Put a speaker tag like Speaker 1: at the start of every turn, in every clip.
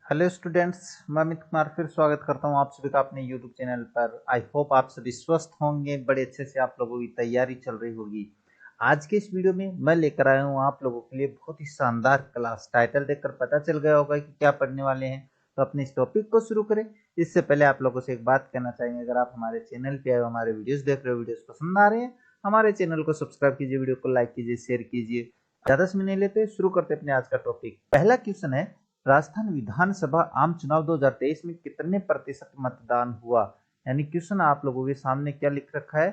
Speaker 1: Hello students, मैं अमित कुमार फिर स्वागत करता हूं आप सभी का अपने यूट्यूब चैनल पर। आई होप आप सभी स्वस्थ होंगे, बड़े अच्छे से आप लोगों की तैयारी चल रही होगी। आज के इस वीडियो में मैं लेकर आया हूं आप लोगों के लिए बहुत ही शानदार क्लास। टाइटल देखकर पता चल गया होगा कि क्या पढ़ने वाले हैं। तो अपने इस टॉपिक को शुरू करें इससे पहले आप लोगों से एक बात कहना चाहेंगे। अगर आप हमारे चैनल पे आए, हमारे वीडियोज देख रहे हो, वीडियोज पसंद आ रहे हैं, हमारे चैनल को सब्सक्राइब कीजिए, वीडियो को लाइक कीजिए, शेयर कीजिए। ज्यादा समय नहीं लेते, शुरू करते अपने आज का टॉपिक। पहला क्वेश्चन है, राजस्थान विधानसभा आम चुनाव 2023 में कितने प्रतिशत मतदान हुआ। यानी क्वेश्चन आप लोगों के सामने क्या लिख रखा है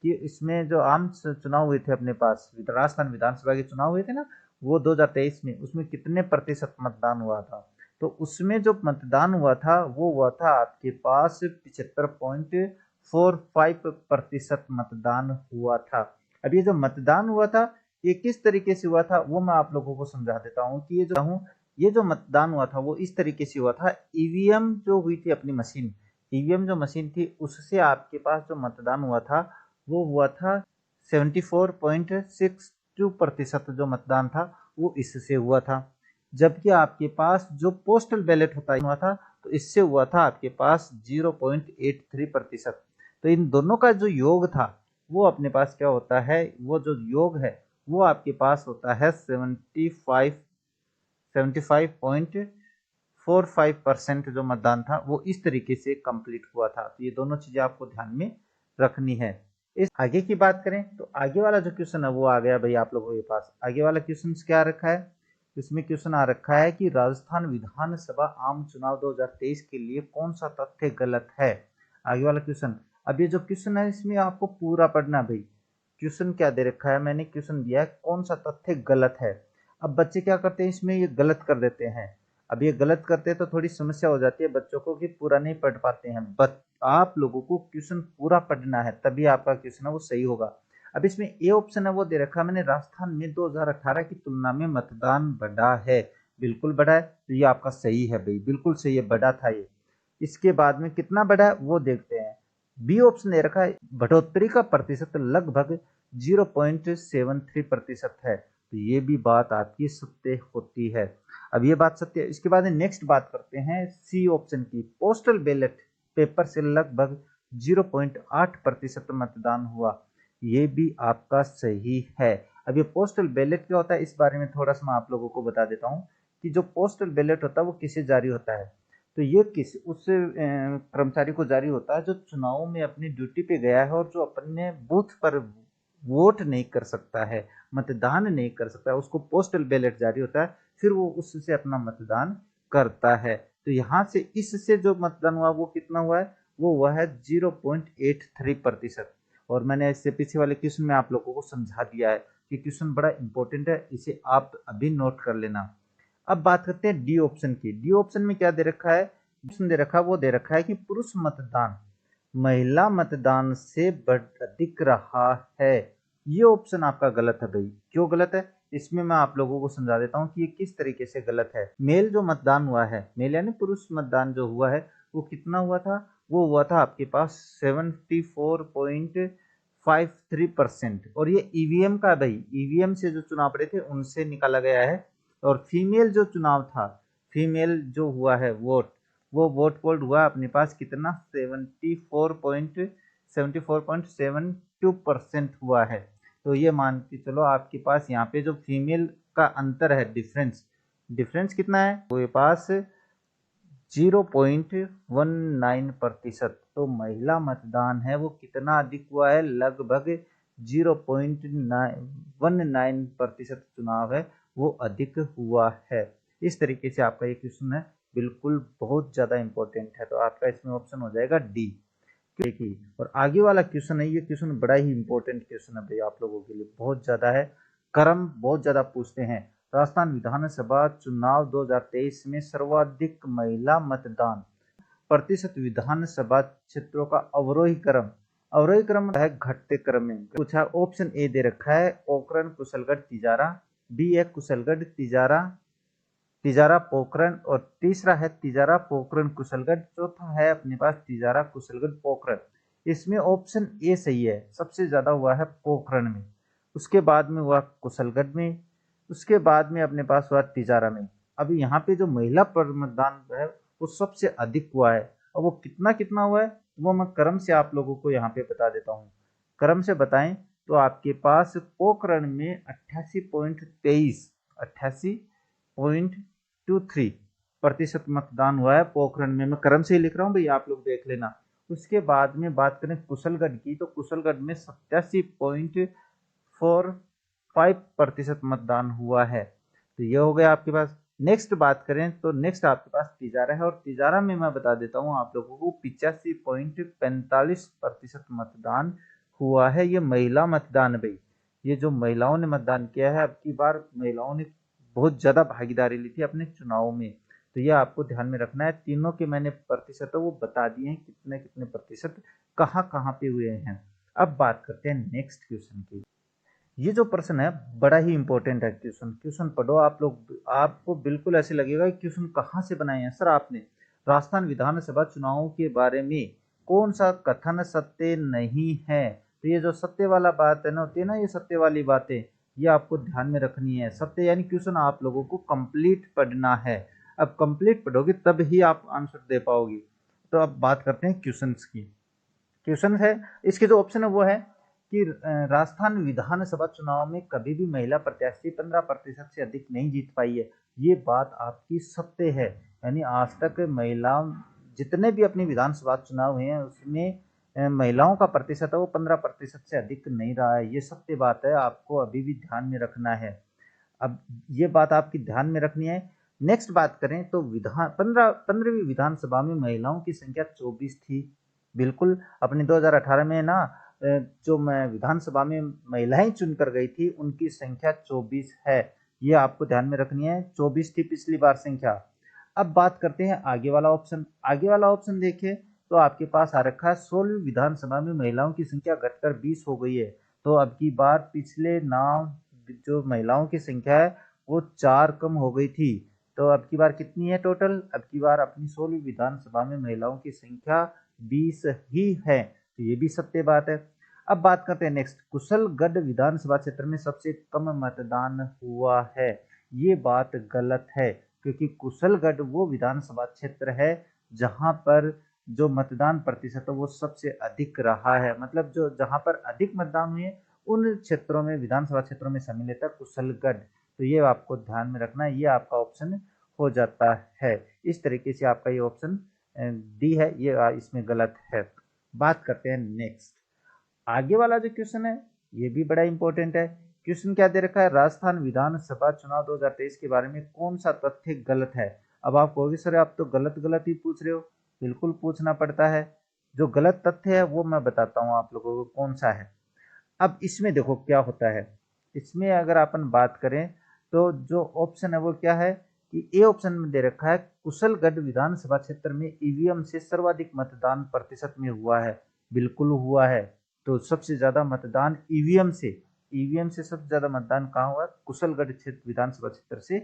Speaker 1: कि इसमें जो आम चुनाव हुए थे अपने पास, राजस्थान विधानसभा के चुनाव हुए थे ना, वो 2023 में, उसमें कितने प्रतिशत मतदान हुआ था। तो उसमें जो मतदान हुआ था वो हुआ था आपके पास 75.45% मतदान हुआ था। अब ये जो मतदान हुआ था ये किस तरीके से हुआ था वो मैं आप लोगों को समझा देता हूँ कि ये जो मतदान हुआ था वो इस तरीके से हुआ था। ईवीएम जो हुई थी अपनी मशीन, ईवीएम जो मशीन थी उससे आपके पास जो मतदान हुआ था वो हुआ था 74.62% जो मतदान था वो इससे हुआ था। जबकि आपके पास जो पोस्टल बैलेट हुआ था तो इससे हुआ था आपके पास 0.83%। तो इन दोनों का जो योग था वो अपने पास क्या होता है, वो जो योग है वो आपके पास होता है 75.45% जो मतदान था वो इस तरीके से कंप्लीट हुआ था। तो ये दोनों चीजें आपको ध्यान में रखनी है। इस आगे की बात करें तो आगे वाला जो क्वेश्चन है वो आ गया भाई आप लोगों के पास। आगे वाला क्वेश्चन क्या रखा है, इसमें क्वेश्चन आ रखा है कि राजस्थान विधानसभा आम चुनाव 2023 के लिए कौन सा तथ्य गलत है। आगे वाला क्वेश्चन, अब ये जो क्वेश्चन है इसमें आपको पूरा पढ़ना भाई। क्वेश्चन क्या दे रखा है, मैंने क्वेश्चन दिया है कौन सा तथ्य गलत है। अब बच्चे क्या करते हैं, इसमें ये गलत कर देते हैं। अब ये गलत करते हैं तो थोड़ी समस्या हो जाती है बच्चों को कि पूरा नहीं पढ़ पाते हैं। आप लोगों को क्वेश्चन पूरा पढ़ना है तभी आपका क्वेश्चन है वो सही होगा। अब इसमें ए ऑप्शन है वो दे रखा है मैंने, राजस्थान में 2018 की तुलना में मतदान बढ़ा है। बिल्कुल बढ़ा है, तो ये आपका सही है भाई, बिल्कुल सही है, बढ़ा था ये। इसके बाद में कितना बढ़ा है वो देखते हैं। बी ऑप्शन दे रखा है बढ़ोतरी का प्रतिशत लगभग 0.73% है। तो ये भी बात आपकी सत्य होती है। अब ये बात सत्य है। इसके बाद नेक्स्ट बात करते हैं सी ऑप्शन की, पोस्टल बैलेट पेपर से लगभग 0.8% मतदान हुआ। ये भी आपका सही है। अब ये पोस्टल बैलेट क्या होता है इस बारे में थोड़ा सा मैं आप लोगों को बता देता हूँ कि जो पोस्टल बैलेट होता है वो किसे जारी होता है। तो ये किस उस कर्मचारी को जारी होता है जो चुनाव में अपनी ड्यूटी पे गया है और जो अपने बूथ पर वोट नहीं कर सकता है, मतदान नहीं कर सकता है, उसको पोस्टल बैलेट जारी होता है, फिर वो उससे अपना मतदान करता है। तो यहाँ से इससे जो मतदान हुआ वो कितना हुआ है, वो हुआ है 0.83%। और मैंने इससे पीछे वाले क्वेश्चन में आप लोगों को समझा दिया है कि क्वेश्चन बड़ा इंपॉर्टेंट है, इसे आप अभी नोट कर लेना। अब बात करते हैं डी ऑप्शन की। डी ऑप्शन में क्या दे रखा है, ऑप्शन दे रखा है वो दे रखा है कि पुरुष मतदान महिला मतदान से अधिक रहा है। ये ऑप्शन आपका गलत है भाई। क्यों गलत है, इसमें मैं आप लोगों को समझा देता हूँ कि ये किस तरीके से गलत है। मेल जो मतदान हुआ है, मेल यानी पुरुष मतदान जो हुआ है वो कितना हुआ था, वो हुआ था आपके पास 74.53%। और ये ईवीएम का भाई, ईवीएम से जो चुनाव पड़े थे उनसे निकाला गया है। और फीमेल जो चुनाव था, फीमेल जो हुआ है वोट, वो वोट पोल्ड हुआ अपने पास कितना 74.72% हुआ है। तो ये मान के चलो आपके पास यहाँ पे जो फीमेल का अंतर है, डिफरेंस, डिफरेंस कितना है, वो पास 0.19%। तो महिला मतदान है वो कितना अधिक हुआ है, लगभग 0.19% चुनाव है वो अधिक हुआ है। इस तरीके से आपका ये क्वेश्चन है, बिल्कुल बहुत ज्यादा इंपॉर्टेंट है। तो आपका इसमें ऑप्शन हो जाएगा डी। देखिए, और आगे वाला क्वेश्चन है, ये क्वेश्चन बड़ा ही इंपॉर्टेंट क्वेश्चन है भाई आप लोगों के लिए, बहुत ज्यादा है, क्रम बहुत ज्यादा पूछते हैं। राजस्थान विधानसभा चुनाव 2023 में सर्वाधिक महिला मतदान प्रतिशत विधानसभा क्षेत्रों का अवरोही क्रम, अवरोही क्रम है घटते क्रम में पूछा। ऑप्शन ए दे रखा है पोखरण कुशलगढ़ तिजारा, बी है कुशलगढ़ तिजारा तिजारा पोखरण, और तीसरा है तिजारा पोखरण कुशलगढ़, चौथा है अपने पास तिजारा कुशलगढ़ पोखरण। इसमें ऑप्शन ए सही है, सबसे ज्यादा हुआ है पोखरण में, उसके बाद में हुआ कुशलगढ़ में, उसके बाद में अपने पास हुआ तिजारा में। अब यहाँ पे जो महिला पर मतदान है वो सबसे अधिक हुआ है, और वो कितना कितना हुआ है वो मैं क्रम से आप लोगों को यहाँ पे बता देता हूँ। क्रम से बताएं तो आपके पास पोखरण में 88.23 मतदान हुआ है पोखरण में। मैं क्रम से ही लिख रहा हूँ भाई, आप लोग देख लेना। उसके बाद में बात करें कुशलगढ़ की, तो कुशलगढ़ में 87.45% मतदान हुआ है। तो ये हो गया आपके पास। नेक्स्ट बात करें तो नेक्स्ट आपके पास तिजारा है, और तिजारा में मैं बता देता हूँ आप लोगों को 85.45% मतदान हुआ है। ये महिला मतदान भाई, ये जो महिलाओं ने मतदान किया है, अब की बार महिलाओं ने बहुत ज्यादा भागीदारी ली थी अपने चुनाव में, तो ये आपको ध्यान में रखना है। तीनों के मैंने प्रतिशत वो बता दिए हैं, कितने कितने प्रतिशत कहाँ कहाँ पे हुए हैं। अब बात करते हैं नेक्स्ट क्वेश्चन की। ये जो प्रश्न है बड़ा ही इंपॉर्टेंट है। क्वेश्चन पढ़ो आप लोग, आपको बिल्कुल ऐसे लगेगा कि क्वेश्चन कहाँ से बनाए हैं सर आपने। राजस्थान विधानसभा चुनाव के बारे में कौन सा कथन सत्य नहीं है। तो ये जो सत्य वाला बात है ना, होती है ना ये सत्य वाली बातें, ये आपको ध्यान में रखनी है। सत्य यानी क्वेश्चन आप लोगों को कंप्लीट पढ़ना है। अब कंप्लीट पढ़ोगे तब ही आप आंसर दे पाओगे। तो अब बात करते हैं क्वेश्चन की। क्वेश्चन है इसके जो ऑप्शन है वो है कि राजस्थान विधानसभा चुनाव में कभी भी महिला प्रत्याशी 15% से अधिक नहीं जीत पाई है। ये बात आपकी सत्य है, यानी आज तक महिला जितने भी अपनी विधानसभा चुनाव हुए हैं उसमें महिलाओं का प्रतिशत है वो 15% से अधिक नहीं रहा है। ये सत्य बात है, आपको अभी भी ध्यान में रखना है। अब ये बात आपकी ध्यान में रखनी है। नेक्स्ट बात करें तो 15वीं विधानसभा में महिलाओं की संख्या 24 थी। बिल्कुल अपने 2018 में ना जो मैं विधानसभा में महिलाएं चुनकर गई थी उनकी संख्या 24 है। ये आपको ध्यान में रखनी है, 24 थी पिछली बार संख्या। अब बात करते हैं आगे वाला ऑप्शन। आगे वाला ऑप्शन देखें तो आपके पास आ रखा है 16वीं विधानसभा में महिलाओं की संख्या घटकर 20 हो गई है। तो अब की बार पिछले नाम जो महिलाओं की संख्या है वो 4 कम हो गई थी। तो अब की बार कितनी है टोटल, अब की बार अपनी 16वीं विधानसभा में महिलाओं की संख्या 20 ही है। तो ये भी सत्य बात है। अब बात करते हैं नेक्स्ट, कुशलगढ़ विधानसभा क्षेत्र में सबसे कम मतदान हुआ है। ये बात गलत है, क्योंकि कुशलगढ़ वो विधानसभा क्षेत्र है जहां पर जो मतदान प्रतिशत है वो सबसे अधिक रहा है। मतलब जो जहां पर अधिक मतदान हुए उन क्षेत्रों में, विधानसभा क्षेत्रों में शामिल था कुशलगढ़। तो ये आपको ध्यान में रखना है, ये आपका ऑप्शन हो जाता है। इस तरीके से आपका ये ऑप्शन डी है, ये इसमें गलत है। बात करते हैं नेक्स्ट, आगे वाला जो क्वेश्चन है ये भी बड़ा इंपॉर्टेंट है। क्वेश्चन क्या दे रखा है, राजस्थान विधानसभा चुनाव 2023 के बारे में कौन सा तथ्य गलत है। अब आप कहोगे सर आप तो गलत गलत ही पूछ रहे हो। बिल्कुल पूछना पड़ता है। जो गलत तथ्य है वो मैं बताता हूँ आप लोगों को कौन सा है। अब इसमें देखो क्या होता है, इसमें अगर अपन बात करें तो जो ऑप्शन है वो क्या है कि ए ऑप्शन में दे रखा है कुशलगढ़ विधानसभा क्षेत्र में ईवीएम से सर्वाधिक मतदान प्रतिशत में हुआ है। बिल्कुल हुआ है। तो सबसे ज्यादा मतदान ईवीएम से सबसे ज्यादा मतदान कहाँ हुआ, कुशलगढ़ क्षेत्र विधानसभा क्षेत्र से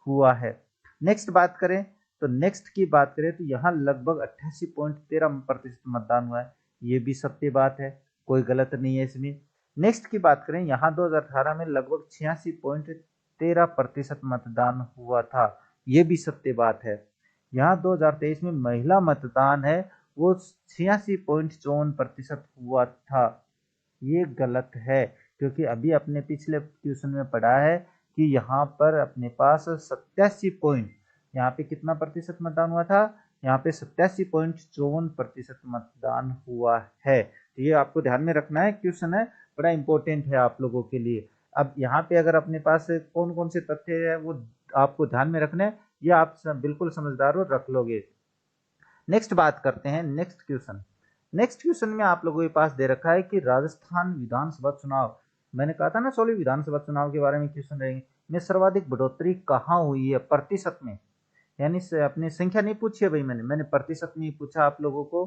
Speaker 1: हुआ है। नेक्स्ट बात करें तो नेक्स्ट की बात करें तो यहाँ लगभग 88.13% मतदान हुआ है। ये भी सत्य बात है, कोई गलत नहीं है इसमें। नेक्स्ट की बात करें, यहाँ 2018 में लगभग 86.13% मतदान हुआ था। ये भी सत्य बात है। यहाँ 2023 में महिला मतदान है वो 86.54% हुआ था। ये गलत है, क्योंकि अभी अपने पिछले ट्यूशन में पढ़ा है कि यहाँ पर अपने पास 87 पॉइंट, यहाँ पे कितना प्रतिशत मतदान हुआ था, यहाँ पे 87.54% मतदान हुआ है। तो ये आपको ध्यान में रखना है, क्वेश्चन है बड़ा इंपॉर्टेंट है आप लोगों के लिए। अब यहाँ पे अगर अपने पास कौन कौन से तथ्य है वो आपको ध्यान में रखने, ये आप बिल्कुल समझदार हो, रख लोगे। नेक्स्ट बात करते हैं नेक्स्ट क्वेश्चन। नेक्स्ट क्वेश्चन में आप लोगों के पास दे रखा है कि राजस्थान विधानसभा चुनाव, मैंने कहा था ना 16वीं विधानसभा चुनाव के बारे में क्वेश्चन रहेंगे, में सर्वाधिक बढ़ोतरी कहाँ हुई है प्रतिशत में। यानी अपनी संख्या नहीं पूछी है भाई, मैंने प्रतिशत में पूछा आप लोगों को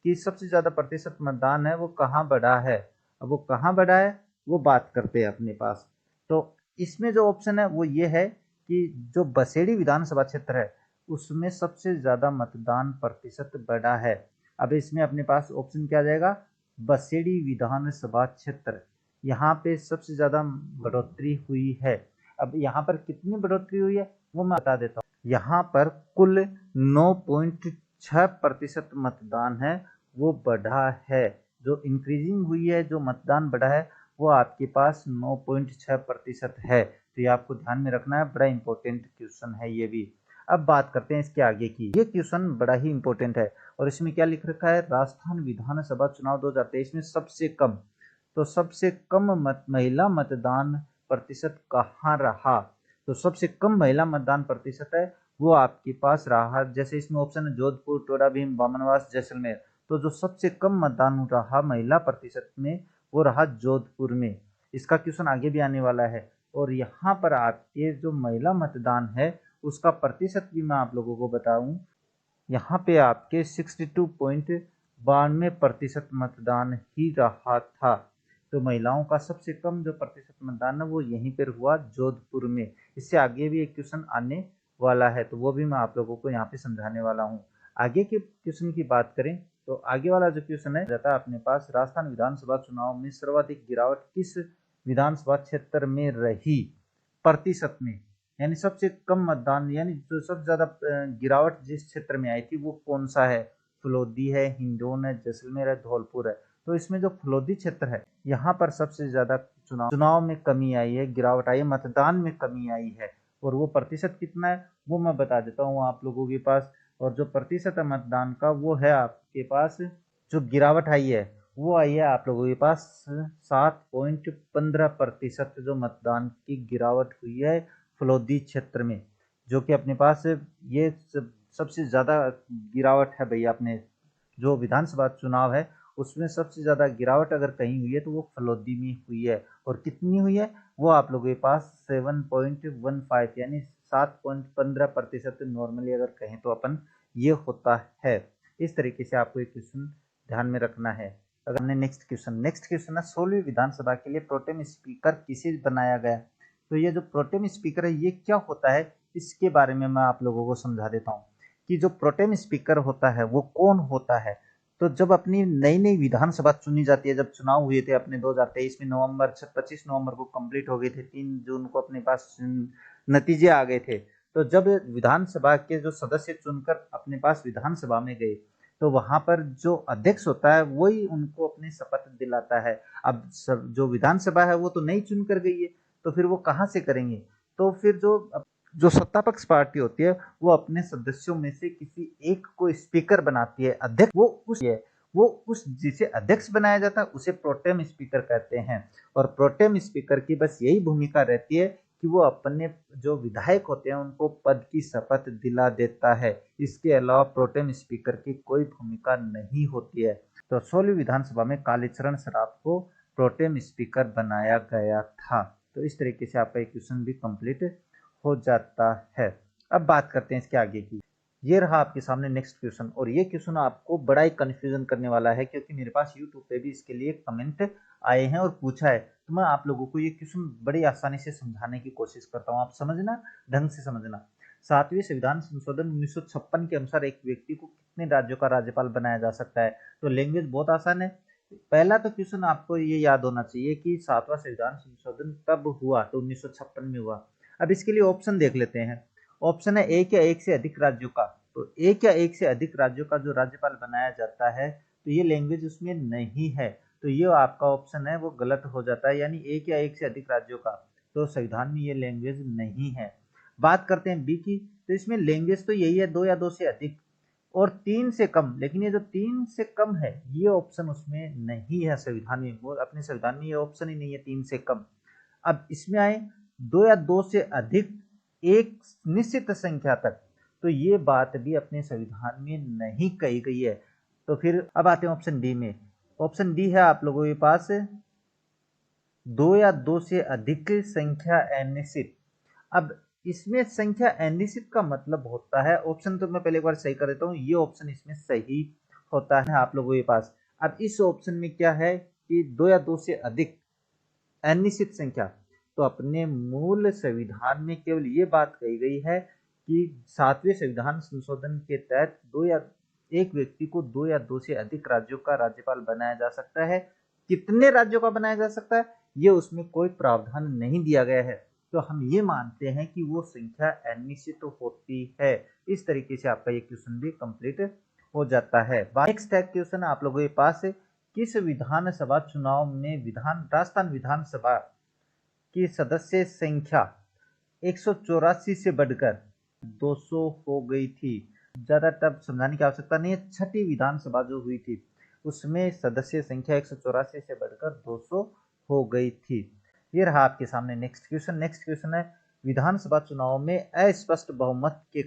Speaker 1: कि सबसे ज्यादा प्रतिशत मतदान है वो कहाँ बढ़ा है। अब वो कहाँ बढ़ा है वो बात करते हैं अपने पास। तो इसमें जो ऑप्शन है वो ये है कि जो बसेड़ी विधानसभा क्षेत्र है उसमें सबसे ज्यादा मतदान प्रतिशत बढ़ा है। अब इसमें अपने पास ऑप्शन क्या जाएगा, बसेड़ी विधानसभा क्षेत्र, यहाँ पे सबसे ज्यादा बढ़ोतरी हुई है। अब यहाँ पर कितनी बढ़ोतरी हुई है वो मैं बता देता हूँ। यहाँ पर कुल 9.6% मतदान है वो बढ़ा है। जो इंक्रीजिंग हुई है, जो मतदान बढ़ा है वो आपके पास 9.6% है। तो ये आपको ध्यान में रखना है, बड़ा इंपॉर्टेंट क्वेश्चन है ये भी। अब बात करते हैं इसके आगे की। ये क्वेश्चन बड़ा ही इंपॉर्टेंट है और इसमें क्या लिख रखा है, राजस्थान विधानसभा चुनाव 2023 में सबसे कम, तो सबसे कम महिला मतदान प्रतिशत कहाँ रहा। तो सबसे कम महिला मतदान प्रतिशत है वो आपके पास रहा, जैसे इसमें ऑप्शन है जोधपुर, टोडा भीम, बामनवास, जैसलमेर। तो जो सबसे कम मतदान रहा महिला प्रतिशत में वो रहा जोधपुर में। इसका क्वेश्चन आगे भी आने वाला है और यहाँ पर आपके जो महिला मतदान है उसका प्रतिशत भी मैं आप लोगों को बताऊं, यहाँ पे आपके 62.92% मतदान ही रहा था। तो महिलाओं का सबसे कम जो प्रतिशत मतदान है वो यहीं पर हुआ, जोधपुर में। इससे आगे भी एक क्वेश्चन आने वाला है तो वो भी मैं आप लोगों को यहाँ पे समझाने वाला हूँ। आगे के क्वेश्चन की बात करें तो आगे वाला जो क्वेश्चन है जाता है अपने पास, राजस्थान विधानसभा चुनाव में सर्वाधिक गिरावट किस विधानसभा क्षेत्र में रही प्रतिशत में, यानी सबसे कम मतदान, यानी जो सबसे ज्यादा गिरावट जिस क्षेत्र में आई थी वो कौन सा है। फलोदी है, हिंडोन है, जैसलमेर है, धौलपुर है। तो इसमें जो फलोदी क्षेत्र है यहाँ पर सबसे ज्यादा चुनाव में कमी आई है, गिरावट आई है, मतदान में कमी आई है। और वो प्रतिशत कितना है वो मैं बता देता हूँ आप लोगों के पास। और जो प्रतिशत है मतदान का वो है आपके पास, जो गिरावट आई है वो आई है आप लोगों के पास 7.15% जो मतदान की गिरावट हुई है फलोदी क्षेत्र में, जो कि अपने पास ये सबसे ज्यादा गिरावट है भैया। अपने जो विधानसभा चुनाव है उसमें सबसे ज्यादा गिरावट अगर कहीं हुई है तो वो फलोदी में हुई है। और कितनी हुई है वो आप लोगों के पास 7.15 यानी 7.15% नॉर्मली अगर कहें तो अपन ये होता है। इस तरीके से आपको एक क्वेश्चन ध्यान में रखना है। अगर हमने नेक्स्ट क्वेश्चन है 16वीं विधानसभा के लिए प्रोटेम स्पीकर किसे बनाया गया। तो ये जो प्रोटेम स्पीकर है ये क्या होता है इसके बारे में मैं आप लोगों को समझा देता हूँ कि जो प्रोटेम स्पीकर होता है वो कौन होता है। तो जब अपनी नई नई विधानसभा चुनी जाती है, जब चुनाव हुए थे अपने 2023 में, नवंबर 25 नवंबर को कंप्लीट हो गए थे, 3 जून को अपने पास नतीजे आ गए थे। तो जब विधानसभा के जो सदस्य चुनकर अपने पास विधानसभा में गए तो वहां पर जो अध्यक्ष होता है वही उनको अपनी शपथ दिलाता है। अब जो विधानसभा है वो तो नहीं चुन कर गई है तो फिर वो कहाँ से करेंगे। तो फिर जो सत्ता पक्ष पार्टी होती है वो अपने सदस्यों में से किसी एक को स्पीकर बनाती है, अध्यक्ष वो उस जिसे अध्यक्ष बनाया जाता है उसे प्रोटेम स्पीकर कहते हैं। और प्रोटेम स्पीकर की बस यही भूमिका रहती है कि वो अपने जो विधायक होते हैं उनको पद की शपथ दिला देता है। इसके अलावा प्रोटेम स्पीकर की कोई भूमिका नहीं होती है। तो 16वीं विधानसभा में कालीचरण सराफ को प्रोटेम स्पीकर बनाया गया था। तो इस तरीके से आपका एक क्वेश्चन भी कंप्लीट हो जाता है। अब बात करते हैं इसके आगे की। ये रहा आपके सामने नेक्स्ट क्वेश्चन और ये क्वेश्चन आपको बड़ा ही कंफ्यूजन करने वाला है क्योंकि मेरे पास यूट्यूब पे भी इसके लिए कमेंट आए हैं और पूछा है। तो मैं आप लोगों को ये क्वेश्चन बड़ी आसानी से समझाने की कोशिश करता हूँ, आप समझना, ढंग से समझना। 7वें संविधान संशोधन 1956 के अनुसार एक व्यक्ति को कितने राज्यों का राज्यपाल बनाया जा सकता है। तो लैंग्वेज बहुत आसान है। पहला तो क्वेश्चन आपको ये याद होना चाहिए कि 7वां संविधान संशोधन कब हुआ, तो 1956 में हुआ। अब इसके लिए ऑप्शन देख लेते हैं। ऑप्शन है एक या एक से अधिक राज्यों का। तो एक या एक से अधिक राज्यों का जो राज्यपाल बनाया जाता है तो ये लैंग्वेज उसमें नहीं है, तो ये आपका ऑप्शन है वो गलत हो जाता है, यानी एक या एक से अधिक राज्यों का। तो संविधान में ये लैंग्वेज नहीं है। बात करते हैं बी की, तो इसमें लैंग्वेज तो यही है, दो या दो से अधिक और 3 से कम, लेकिन ये जो 3 से कम है ये ऑप्शन उसमें नहीं है संविधान में। वो अपने संविधान में ये ऑप्शन ही नहीं है 3 से कम। अब इसमें आए दो या दो से अधिक एक निश्चित संख्या तक, तो ये बात भी अपने संविधान में नहीं कही गई है। तो फिर अब आते हैं ऑप्शन डी में। ऑप्शन डी है आप लोगों के पास दो या दो से अधिक संख्या अनिश्चित। अब इसमें संख्या अनिश्चित का मतलब होता है, ऑप्शन तो मैं पहले एक बार सही कर देता हूँ, ये ऑप्शन इसमें सही होता है आप लोगों के पास। अब इस ऑप्शन में क्या है कि दो या दो से अधिक अनिश्चित संख्या, तो अपने मूल संविधान में केवल ये बात कही गई है कि 7वें संविधान संशोधन के तहत दो या एक व्यक्ति को दो या दो से अधिक राज्यों का राज्यपाल बनाया जा सकता है। कितने राज्यों का बनाया जा सकता है ये उसमें कोई प्रावधान नहीं दिया गया है। तो हम ये मानते हैं कि वो संख्या निश्चित तो होती है। इस तरीके से आपका ये क्वेश्चन भी कंप्लीट हो जाता है। नेक्स्ट क्वेश्चन आप लोगों के पास है, किस विधानसभा चुनाव में राजस्थान विधानसभा की सदस्य संख्या 184 से बढ़कर 200 हो गई थी? ज्यादा टफ समझाने की आवश्यकता नहीं है। छठी विधानसभा जो हुई थी उसमें सदस्य संख्या 184 से बढ़कर 200 हो गई थी। ये रहा आपके सामने नेक्स्ट क्वेश्चन। नेक्स्ट क्वेश्चन है, विधानसभा चुनाव में अस्पष्ट बहुमत के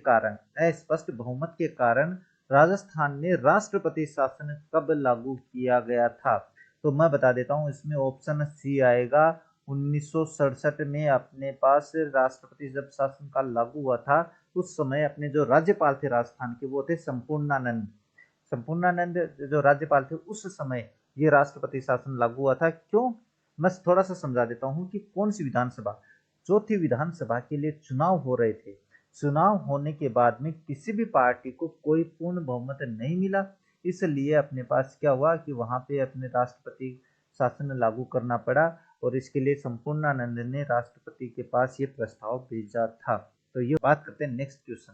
Speaker 1: कारण राजस्थान में राष्ट्रपति शासन कब लागू किया गया था? तो मैं बता देता हूं, इसमें ऑप्शन सी आएगा। 1967 में अपने पास राष्ट्रपति जब शासन काल लागू हुआ था, उस समय अपने जो राज्यपाल थे राजस्थान के वो थे संपूर्णानंद जो राज्यपाल थे उस समय ये राष्ट्रपति शासन लागू हुआ था। क्यों, मैं थोड़ा सा समझा देता हूं कि कौन सी विधानसभा, चौथी विधानसभा के लिए चुनाव हो रहे थे। चुनाव होने के बाद में किसी भी पार्टी को कोई पूर्ण बहुमत नहीं मिला, इसलिए अपने पास क्या हुआ कि वहां पे अपने राष्ट्रपति शासन लागू करना पड़ा और इसके लिए संपूर्णानंद ने राष्ट्रपति के पास ये प्रस्ताव भेजा था। तो ये बात करते हैं नेक्स्ट क्वेश्चन।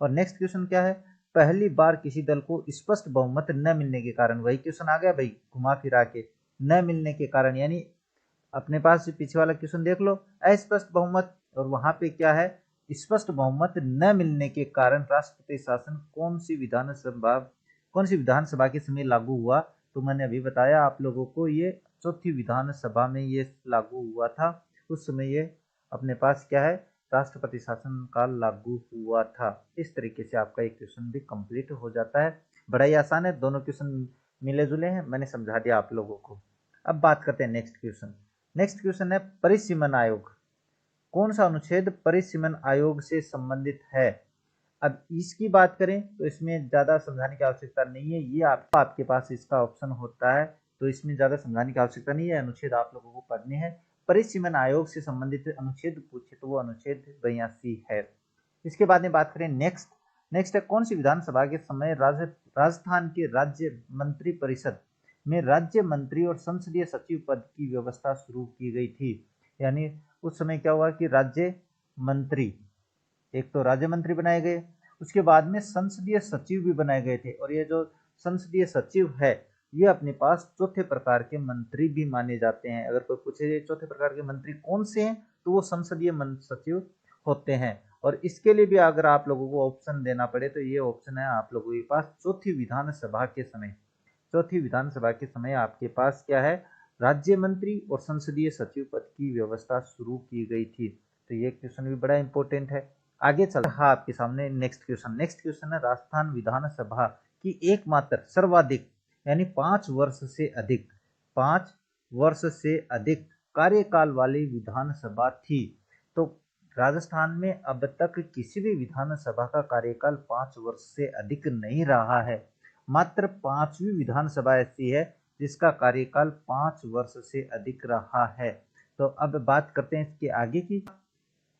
Speaker 1: और नेक्स्ट क्वेश्चन क्या है, पहली बार किसी दल को स्पष्ट बहुमत न मिलने के कारण, वही क्वेश्चन आ गया भाई घुमा फिरा के, न मिलने के कारण, यानी अपने पास पीछे वाला क्वेश्चन देख लो, अस्पष्ट बहुमत, और वहां पे क्या है, स्पष्ट बहुमत न मिलने के कारण राष्ट्रपति शासन कौन सी विधानसभा के समय लागू हुआ? तो मैंने अभी बताया आप लोगों को, ये चौथी विधानसभा में ये लागू हुआ था। उस समय ये अपने पास क्या है, राष्ट्रपति शासन काल लागू हुआ था। इस तरीके से आपका एक क्वेश्चन भी कंप्लीट हो जाता है। बड़ा ही आसान है, दोनों क्वेश्चन मिले जुले हैं, मैंने समझा दिया आप लोगों को। अब बात करते हैं नेक्स्ट क्वेश्चन। नेक्स्ट क्वेश्चन है, परिसीमन आयोग, कौन सा अनुच्छेद परिसीमन आयोग से संबंधित है? अब इसकी बात करें तो इसमें ज्यादा समझाने की आवश्यकता नहीं है, ये आपके पास इसका ऑप्शन होता है, तो इसमें ज्यादा समझाने की आवश्यकता नहीं है, अनुच्छेद आप लोगों को पढ़ने हैं। परिसीमन आयोग से संबंधित अनुच्छेद पूछे तो वो अनुच्छेद 82 है। इसके बाद में बात करें नेक्स्ट है, कौन सी विधानसभा के समय राजस्थान के राज्य मंत्री परिषद में राज्य मंत्री और संसदीय सचिव पद की व्यवस्था शुरू की गई थी? यानी उस समय क्या हुआ कि राज्य मंत्री, एक तो राज्य मंत्री बनाए गए, उसके बाद में संसदीय सचिव भी बनाए गए थे, और ये जो संसदीय सचिव है ये अपने पास चौथे प्रकार के मंत्री भी माने जाते हैं। अगर कोई पूछे चौथे प्रकार के मंत्री कौन से हैं, तो वो संसदीय सचिव होते हैं। और इसके लिए भी अगर आप लोगों को ऑप्शन देना पड़े तो ये ऑप्शन है आप लोगों के पास, चौथी विधानसभा के समय आपके पास क्या है, राज्य मंत्री और संसदीय सचिव पद की व्यवस्था शुरू की गई थी। तो ये क्वेश्चन भी बड़ा इंपॉर्टेंट है। आगे चल रहा आपके सामने नेक्स्ट क्वेश्चन है, राजस्थान विधानसभा की एकमात्र सर्वाधिक यानी 5 वर्ष से अधिक कार्यकाल वाली विधानसभा थी। तो राजस्थान में अब तक किसी भी विधानसभा का कार्यकाल 5 वर्ष से अधिक नहीं रहा है। मात्र 5वीं विधानसभा ऐसी है जिसका कार्यकाल 5 वर्ष से अधिक रहा है। तो अब बात करते हैं इसके आगे की,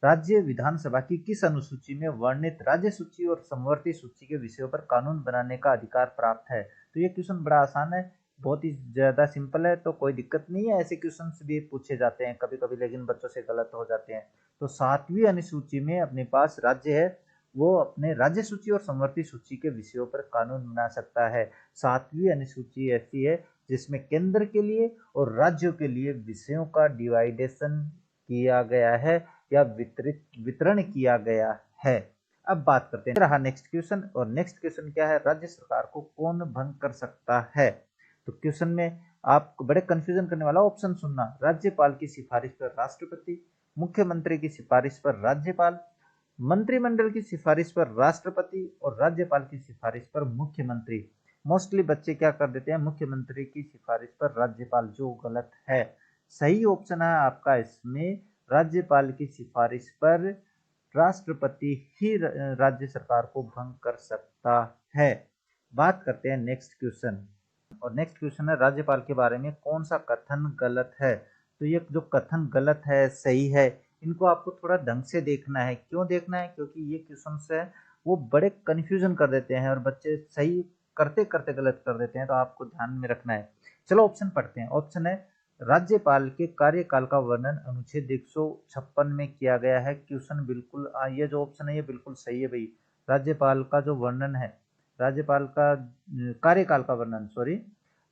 Speaker 1: राज्य विधानसभा की किस अनुसूची में वर्णित राज्य सूची और समवर्ती सूची के विषयों पर कानून बनाने का अधिकार प्राप्त है? तो ये क्वेश्चन बड़ा आसान है, बहुत ही ज्यादा सिंपल है, तो कोई दिक्कत नहीं है। ऐसे क्वेश्चन भी पूछे जाते हैं कभी कभी, लेकिन बच्चों से गलत हो जाते हैं। तो 7वीं अनुसूची में अपने पास राज्य है, वो अपने राज्य सूची और समवर्ती सूची के विषयों पर कानून बना सकता है। 7वीं अनुसूची ऐसी है जिसमें केंद्र के लिए और राज्यों के लिए विषयों का डिवाइडेशन किया गया है या वितरण किया गया है। अब बात करते हैं, रहा नेक्स्ट क्वेश्चन, और नेक्स्ट क्वेश्चन क्या है, राज्य सरकार को कौन भंग कर सकता है? तो क्वेश्चन में आपको बड़े कंफ्यूजन करने वाला ऑप्शन सुनना, राज्यपाल की सिफारिश पर राष्ट्रपति, मुख्यमंत्री की सिफारिश पर राज्यपाल, मंत्रिमंडल की सिफारिश पर राष्ट्रपति और राज्यपाल की सिफारिश पर मुख्यमंत्री। मोस्टली बच्चे क्या कर देते हैं, मुख्यमंत्री की सिफारिश पर राज्यपाल, जो गलत है। सही ऑप्शन है आपका इसमें राज्यपाल की सिफारिश पर राष्ट्रपति ही राज्य सरकार को भंग कर सकता है। बात करते हैं नेक्स्ट क्वेश्चन, और नेक्स्ट क्वेश्चन है, राज्यपाल के बारे में कौन सा कथन गलत है? तो ये जो कथन गलत है सही है, इनको आपको थोड़ा ढंग से देखना है। क्यों देखना है? क्योंकि ये क्वेश्चन है वो बड़े कंफ्यूजन कर देते हैं और बच्चे सही करते करते गलत कर देते हैं, तो आपको ध्यान में रखना है। चलो ऑप्शन पढ़ते हैं। ऑप्शन है, राज्यपाल के कार्यकाल का वर्णन अनुच्छेद 156 में किया गया है। क्वेश्चन बिल्कुल ये जो ऑप्शन है ये बिल्कुल सही है भाई। राज्यपाल का जो वर्णन है, राज्यपाल का कार्यकाल का वर्णन, सॉरी,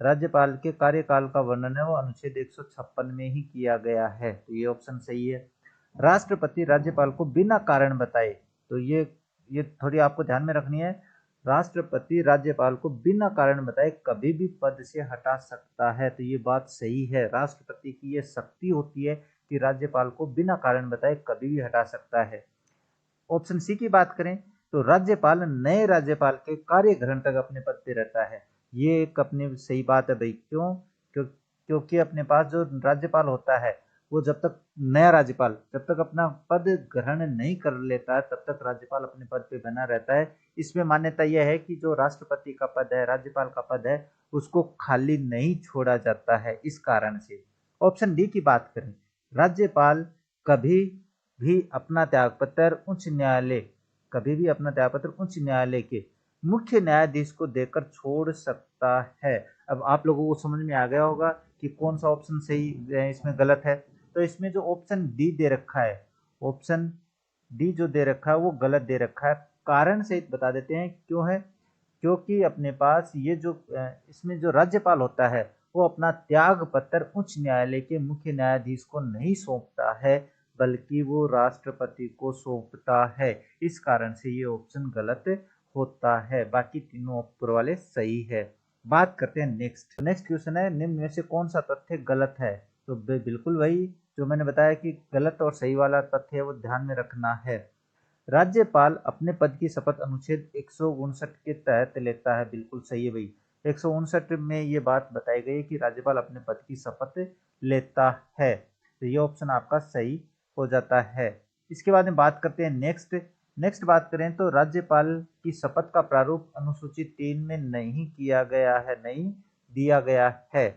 Speaker 1: राज्यपाल के कार्यकाल का वर्णन है वो अनुच्छेद 156 में ही किया गया है, तो ये ऑप्शन सही है। राष्ट्रपति राज्यपाल को बिना कारण बताए, तो ये थोड़ी आपको ध्यान में रखनी है। राष्ट्रपति राज्यपाल को बिना कारण बताए कभी भी पद से हटा सकता है, तो ये बात सही है। राष्ट्रपति की ये शक्ति होती है कि राज्यपाल को बिना कारण बताए कभी भी हटा सकता है। ऑप्शन सी की बात करें तो राज्यपाल नए राज्यपाल के कार्य ग्रहण तक अपने पद पे रहता है। ये एक अपनी सही बात है भाई। क्योंकि अपने पास जो राज्यपाल होता है वो जब तक नया राज्यपाल जब तक अपना पद ग्रहण नहीं कर लेता है तब तक राज्यपाल अपने पद पे बना रहता है। इसमें मान्यता यह है कि जो राष्ट्रपति का पद है, राज्यपाल का पद है, उसको खाली नहीं छोड़ा जाता है। इस कारण से ऑप्शन डी की बात करें, राज्यपाल कभी भी अपना त्यागपत्र उच्च न्यायालय कभी भी अपना त्यागपत्र उच्च न्यायालय के मुख्य न्यायाधीश को देकर छोड़ सकता है। अब आप लोगों को समझ में आ गया होगा कि कौन सा ऑप्शन सही है, इसमें गलत है। तो इसमें जो ऑप्शन डी दे रखा है, ऑप्शन डी जो दे रखा है वो गलत दे रखा है। कारण सहित बता देते हैं क्यों है। क्योंकि अपने पास ये जो इसमें जो राज्यपाल होता है वो अपना त्याग पत्र उच्च न्यायालय के मुख्य न्यायाधीश को नहीं सौंपता है, बल्कि वो राष्ट्रपति को सौंपता है। इस कारण से ये ऑप्शन गलत होता है। बाकी तीनों ऊपर वाले सही है। बात करते हैं नेक्स्ट क्वेश्चन है, निम्न में से कौन सा तथ्य गलत है। तो बिल्कुल वही जो मैंने बताया कि गलत और सही वाला तथ्य है वो ध्यान में रखना है। राज्यपाल अपने पद की शपथ अनुच्छेद 159 के तहत लेता है, बिल्कुल सही है भाई। 159 में ये बात बताई गई कि राज्यपाल अपने पद की शपथ लेता है, तो ये ऑप्शन आपका सही हो जाता है। इसके बाद में बात करते हैं नेक्स्ट बात करें तो राज्यपाल की शपथ का प्रारूप अनुसूची 3 में नहीं किया गया है, नहीं दिया गया है।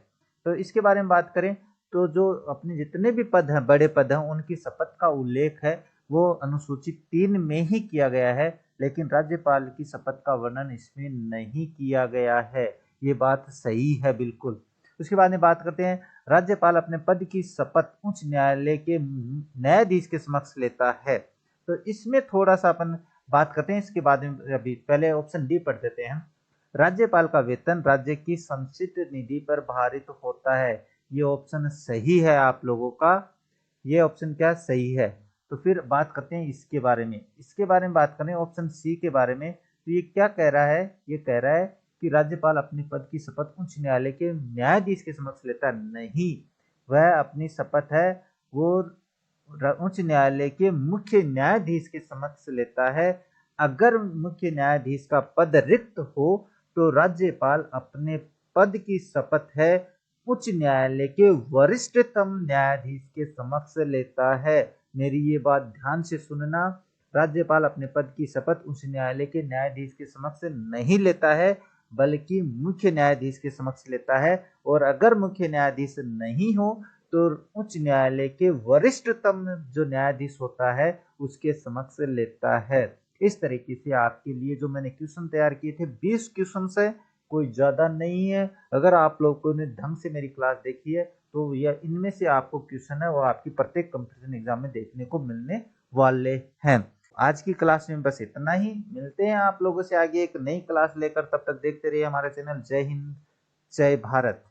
Speaker 1: तो इसके बारे में बात करें तो जो अपने जितने भी पद हैं, बड़े पद हैं, उनकी शपथ का उल्लेख है वो अनुसूची 3 में ही किया गया है, लेकिन राज्यपाल की शपथ का वर्णन इसमें नहीं किया गया है। ये बात सही है बिल्कुल। उसके बाद में बात करते हैं, राज्यपाल अपने पद की शपथ उच्च न्यायालय के न्यायाधीश के समक्ष लेता है। तो इसमें थोड़ा सा अपन बात करते हैं, इसके बाद में अभी पहले ऑप्शन डी पढ़ देते हैं। राज्यपाल का वेतन राज्य की संचित निधि पर भारित होता है। ये ऑप्शन सही है आप लोगों का, ये ऑप्शन क्या सही है। तो फिर बात करते हैं इसके बारे में बात करें ऑप्शन सी के बारे में। तो ये क्या कह रहा है, ये कह रहा है कि राज्यपाल अपने पद की शपथ उच्च न्यायालय के न्यायाधीश के समक्ष लेता नहीं, वह अपनी शपथ है वो उच्च न्यायालय के मुख्य न्यायाधीश के समक्ष लेता है। अगर मुख्य न्यायाधीश का पद रिक्त हो तो राज्यपाल अपने पद की शपथ है उच्च न्यायालय के वरिष्ठतम न्यायाधीश के समक्ष लेता है। मेरी ये बात ध्यान से सुनना, राज्यपाल अपने पद की शपथ उच्च न्यायालय के न्यायाधीश के समक्ष नहीं लेता है, बल्कि मुख्य न्यायाधीश के समक्ष लेता है। और अगर मुख्य न्यायाधीश नहीं हो तो उच्च न्यायालय के वरिष्ठतम जो न्यायाधीश होता है उसके समक्ष लेता है। इस तरीके से आपके लिए जो मैंने क्वेश्चन तैयार किए थे 20 क्वेश्चन है, कोई ज्यादा नहीं है। अगर आप लोगों ने ढंग से मेरी क्लास देखी है तो यह इनमें से आपको क्वेश्चन है वो आपकी प्रत्येक कंपटीशन एग्जाम में देखने को मिलने वाले हैं। आज की क्लास में बस इतना ही, मिलते हैं आप लोगों से आगे एक नई क्लास लेकर। तब तक देखते रहिए हमारे चैनल। जय हिंद, जय भारत।